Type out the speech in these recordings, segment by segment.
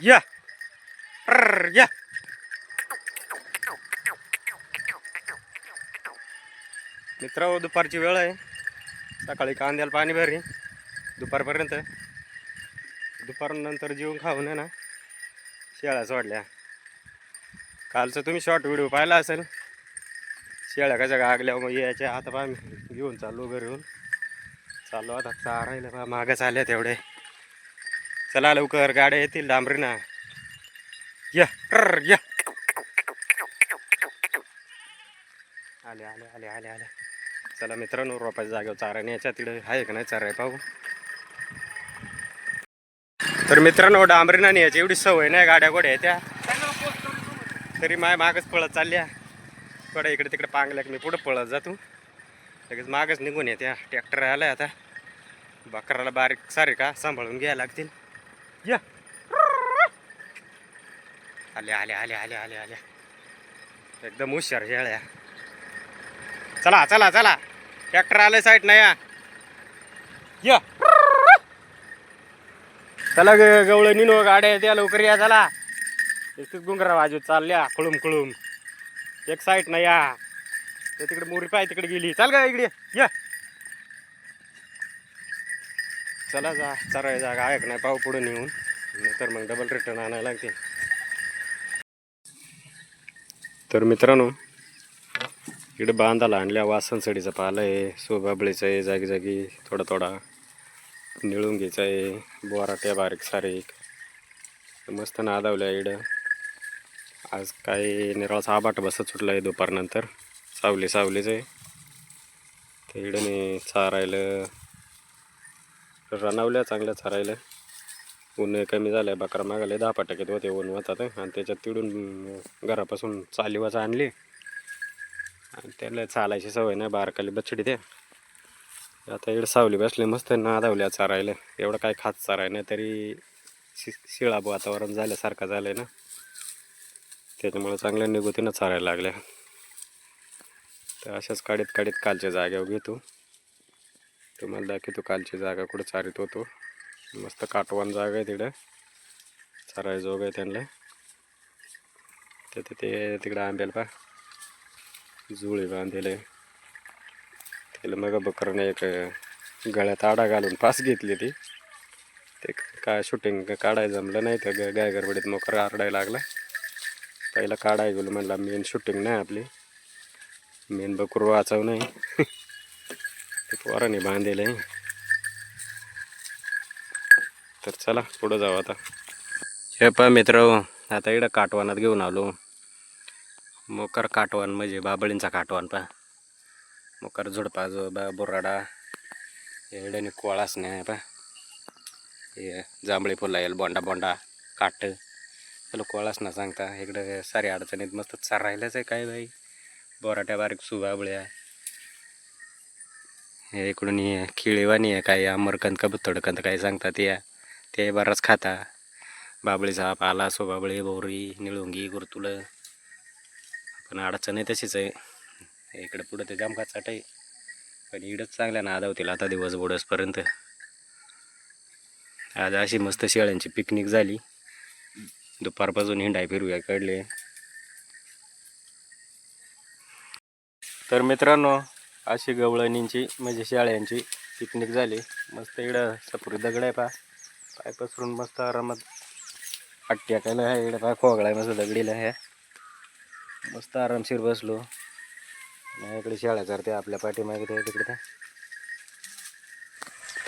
या या मित्र दुपारची वेळ आहे. सकाळी कांद्याला पाणी भरी दुपारपर्यंत. दुपारनंतर जेवून खाऊन आहे ना शेळ्या सोडल्या. कालचं तुम्ही शॉर्ट व्हिडिओ पाहिला असेल. शेळ्या कशा गागल्या मग यायच्या. आता आम्ही घेऊन चाललो घरी चाललो आता चारायला बा मागच आल्या तेवढे. चला लवकर गाड्या येतील डांबरीना. या या आले आले आले आले आले. चला मित्रांनो रोपाच्या जागेवर चाराने याच्या तिकडे आहे का नाही चाराय पाहू. तर मित्रांनो डांबरीना याची एवढी सवय नाही गाड्या गोड्या त्या तरी माय मागच पळत चालल्या. थोड्या इकडे तिकडे पांगल्या मी पुढं पळत जातो. लगेच मागच निघून येत्या. ट्रॅक्टर आलाय आता. बकराला बारीक सारे का सांभाळून घ्यायला लागतील. या आले आले आले आले आले आले. एकदम हुशार शेळ्या. चला चला चला ट्रॅक्टर आले साईड नाही या. चला गवळ निनो गाड्या त्या लवकर या. चला एकच गुंगरा वाजू चालल्या खुळूम खुळूम. एक साईड नाही या. तिकडे मोरी पाय तिकडे गेली. चाल का इकडे या. चला जा चराय जागा आहे का नाही पाहू पुढे नेऊन. तर मग डबल रिटर्न आणायला लागते. तर मित्रांनो इकडे बांधाला आणल्या वासनसडीचं पालं आहे. सोबाबळीचं आहे. जागी जागी थोडा थोडा निळून घ्यायचं आहे. बोराट्या बारीक सारीक मस्त नादावल्या इकडं. आज काही निराळाचा आबाट बसत सुटला आहे दुपारनंतर. सावलीच आहे ते इकडे चारायला रनावल्या चांगल्या चारायला. ऊन कमी झालं. बकरा मागाले 10% होते ऊन होतात. आणि त्याच्यात तिडून घरापासून चालीवाचा आणली आणि त्याला चालायची सवय नाही. बारकाली बछडी ते आता इकडे सावली बसले मस्त नादावल्या चारायला. एवढं काय खास चाराय नाही तरी शिळा वातावरण झाल्यासारखं झालं आहे ना. त्याच्यामुळे चांगल्या निगुतीनं चारायला लागल्या. तर अशाच काढीत कालच्या जागेवर घेतो. तुम्हाला दाखवतो कालची जागा कुठं चारित होतो. मस्त काटवान जागा आहे तिकडं. चराय जोग आहे त्यांना. ते तिकडं आंब्याला पा जुळी बांधले. त्याला मग बकरने एक गळ्यात आडा घालून पास घेतली ती. ते काय शूटिंग काढायला जमलं नाही. तर गाय गडबडीत मोकर आरडायला लागला. पहिला काढाय गेलो म्हणला मेन शूटिंग नाही आपली. मेन बकर वाचव नाही. ते पोराने बांधले. तर चला पुढं जाऊ आता. हे पा मित्र आता इकडं काटवानात घेऊन आलो. मोकर काटवान म्हणजे बाबळींचा काटवान पा. मोकर झुडपा जो बोराडा एवढ्याने कोळाच नाही पा. हे जांभळी फुला येईल बोंडा बोंडा काट त्याला कोळाच ना सांगता. इकडं सारी अडचणीत मस्त चारायलाच आहे काय बाई. बोराट्या बारीक सुबाबळ्या हे इकडून खिळीवाणी आहे. काय अमरकंद का बुत्तडकंद काय सांगतात या. ते बराच खाता. बाबळीचा पाला सोबाबळी बोरी निळुंगी गुरतुलं. पण अडचण आहे तशीच आहे. इकडं पुढं ते जामकात चाट आहे. पण इकडंच चांगल्या नादावतील आता दिवस बुडसपर्यंत. आज अशी मस्त शेळ्यांची पिकनिक झाली. दुपारपासून हिंडाय फिरव्या काढले. तर मित्रांनो अशी गवळणींची म्हणजे शेळ्यांची पिकनिक झाली. मस्त इकडं सपुरी दगड आहे पा. पाय पसरून मस्त आरामात आट्ट्या केलं आहे. इकडं पाय खोगळा आहे मस्त दगडीला आहे. मस्त आरामशीर बसलो. इकडे शेळ्या चरते आपल्या पाठीमागे ते तिकडे त्या.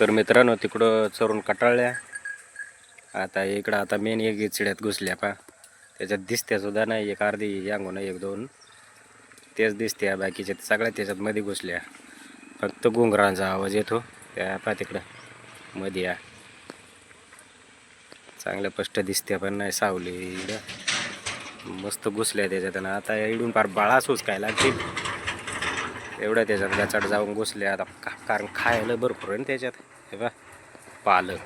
तर मित्रांनो तिकडं चरून कटाळल्या. आता इकडं आता मेन एक चिड्यात घुसल्या पा. त्याच्यात दिसत्या सुद्धा नाही. एक अर्धी यांगून एक दोन तेच दिसत्या. बाकीच्या सगळ्या त्याच्यात मध्ये घुसल्या. फक्त घुंगरांचा आवाज येतो त्या पा तिकडं मध्ये या. चांगल्या स्पष्ट दिसत्या पण नाही. सावली इकडं मस्त घुसल्या त्याच्यात. आणि आता इडून फार बाळा सुचकाय लागतील एवढ्या त्याच्यात गचाट जाऊन घुसल्या. आता कारण खायला भरपूर आहे ना त्याच्यात. हे बा पालं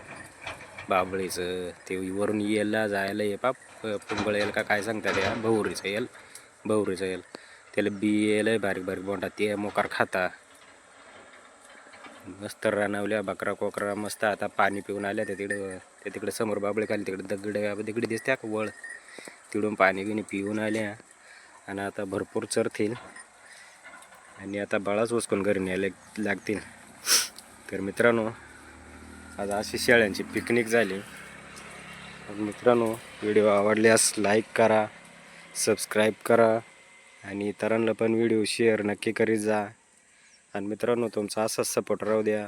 बाबळीचं ते वरून येलला जायला ये पा पुंगळ येल का काय सांगतात या. भवरीचं येल त्याला बी येल बारीक बारीक बोंडा ते मोकार खाता. मस्त रानावल्या बकरा कोकरा मस्त आता पाणी पिऊन आल्या ते तिकडे समोर बाबळे खाली तिकडे दगडी दिसत्या का वळ तिकडून पाणी बिणी पिऊन आल्या आणि आता भरपूर चरतील आणि आता बाळाच उचकून घरी न्यायला लागतील. तर मित्रांनो आज अशी शेळ्यांची पिकनिक झाली. मित्रांनो व्हिडिओ आवडल्यास लाईक करा, सबस्क्राईब करा आणि इतरांना पण व्हिडिओ शेअर नक्की करीत जा. आणि मित्रांनो तुमचा असाच सपोर्ट राहू द्या.